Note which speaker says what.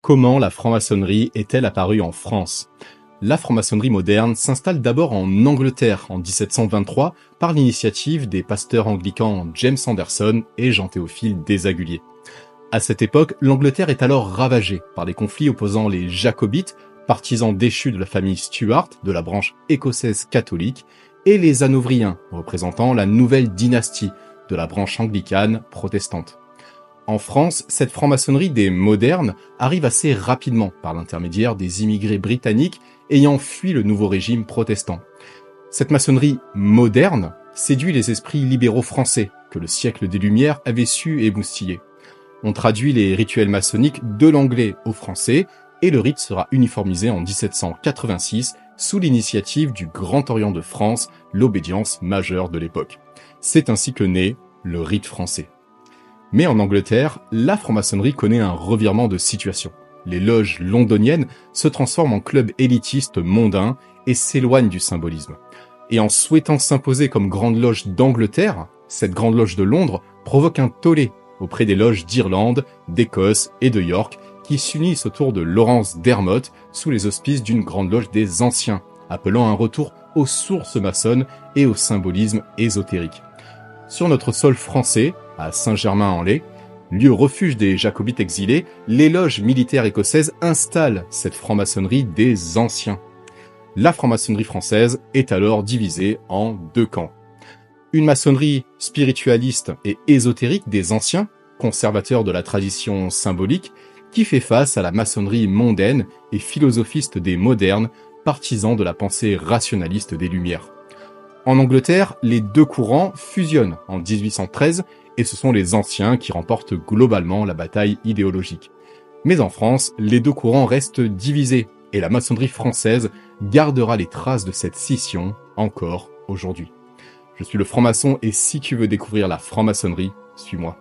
Speaker 1: Comment la franc-maçonnerie est-elle apparue en France? La franc-maçonnerie moderne s'installe d'abord en Angleterre en 1723 par l'initiative des pasteurs anglicans James Anderson et Jean-Théophile Desaguliers. À cette époque, l'Angleterre est alors ravagée par des conflits opposant les Jacobites, partisans déchus de la famille Stuart, de la branche écossaise catholique, et les Hanovriens, représentant la nouvelle dynastie, de la branche anglicane protestante. En France, cette franc-maçonnerie des modernes arrive assez rapidement par l'intermédiaire des immigrés britanniques ayant fui le nouveau régime protestant. Cette maçonnerie moderne séduit les esprits libéraux français que le siècle des Lumières avait su émoustiller. On traduit les rituels maçonniques de l'anglais au français et le rite sera uniformisé en 1786 sous l'initiative du Grand Orient de France, l'obédience majeure de l'époque. C'est ainsi que naît le rite français. Mais en Angleterre, la franc-maçonnerie connaît un revirement de situation. Les loges londoniennes se transforment en clubs élitistes mondains et s'éloignent du symbolisme. Et en souhaitant s'imposer comme grande loge d'Angleterre, cette grande loge de Londres provoque un tollé auprès des loges d'Irlande, d'Écosse et de York qui s'unissent autour de Laurence Dermot sous les auspices d'une grande loge des anciens, appelant un retour aux sources maçonnes et au symbolisme ésotérique. Sur notre sol français, à Saint-Germain-en-Laye, lieu refuge des jacobites exilés, les loges militaires écossaises installent cette franc-maçonnerie des anciens. La franc-maçonnerie française est alors divisée en deux camps. Une maçonnerie spiritualiste et ésotérique des anciens, conservateurs de la tradition symbolique, qui fait face à la maçonnerie mondaine et philosophiste des modernes, partisans de la pensée rationaliste des Lumières. En Angleterre, les deux courants fusionnent en 1813 et ce sont les anciens qui remportent globalement la bataille idéologique. Mais en France, les deux courants restent divisés et la maçonnerie française gardera les traces de cette scission encore aujourd'hui. Je suis le franc-maçon et si tu veux découvrir la franc-maçonnerie, suis-moi.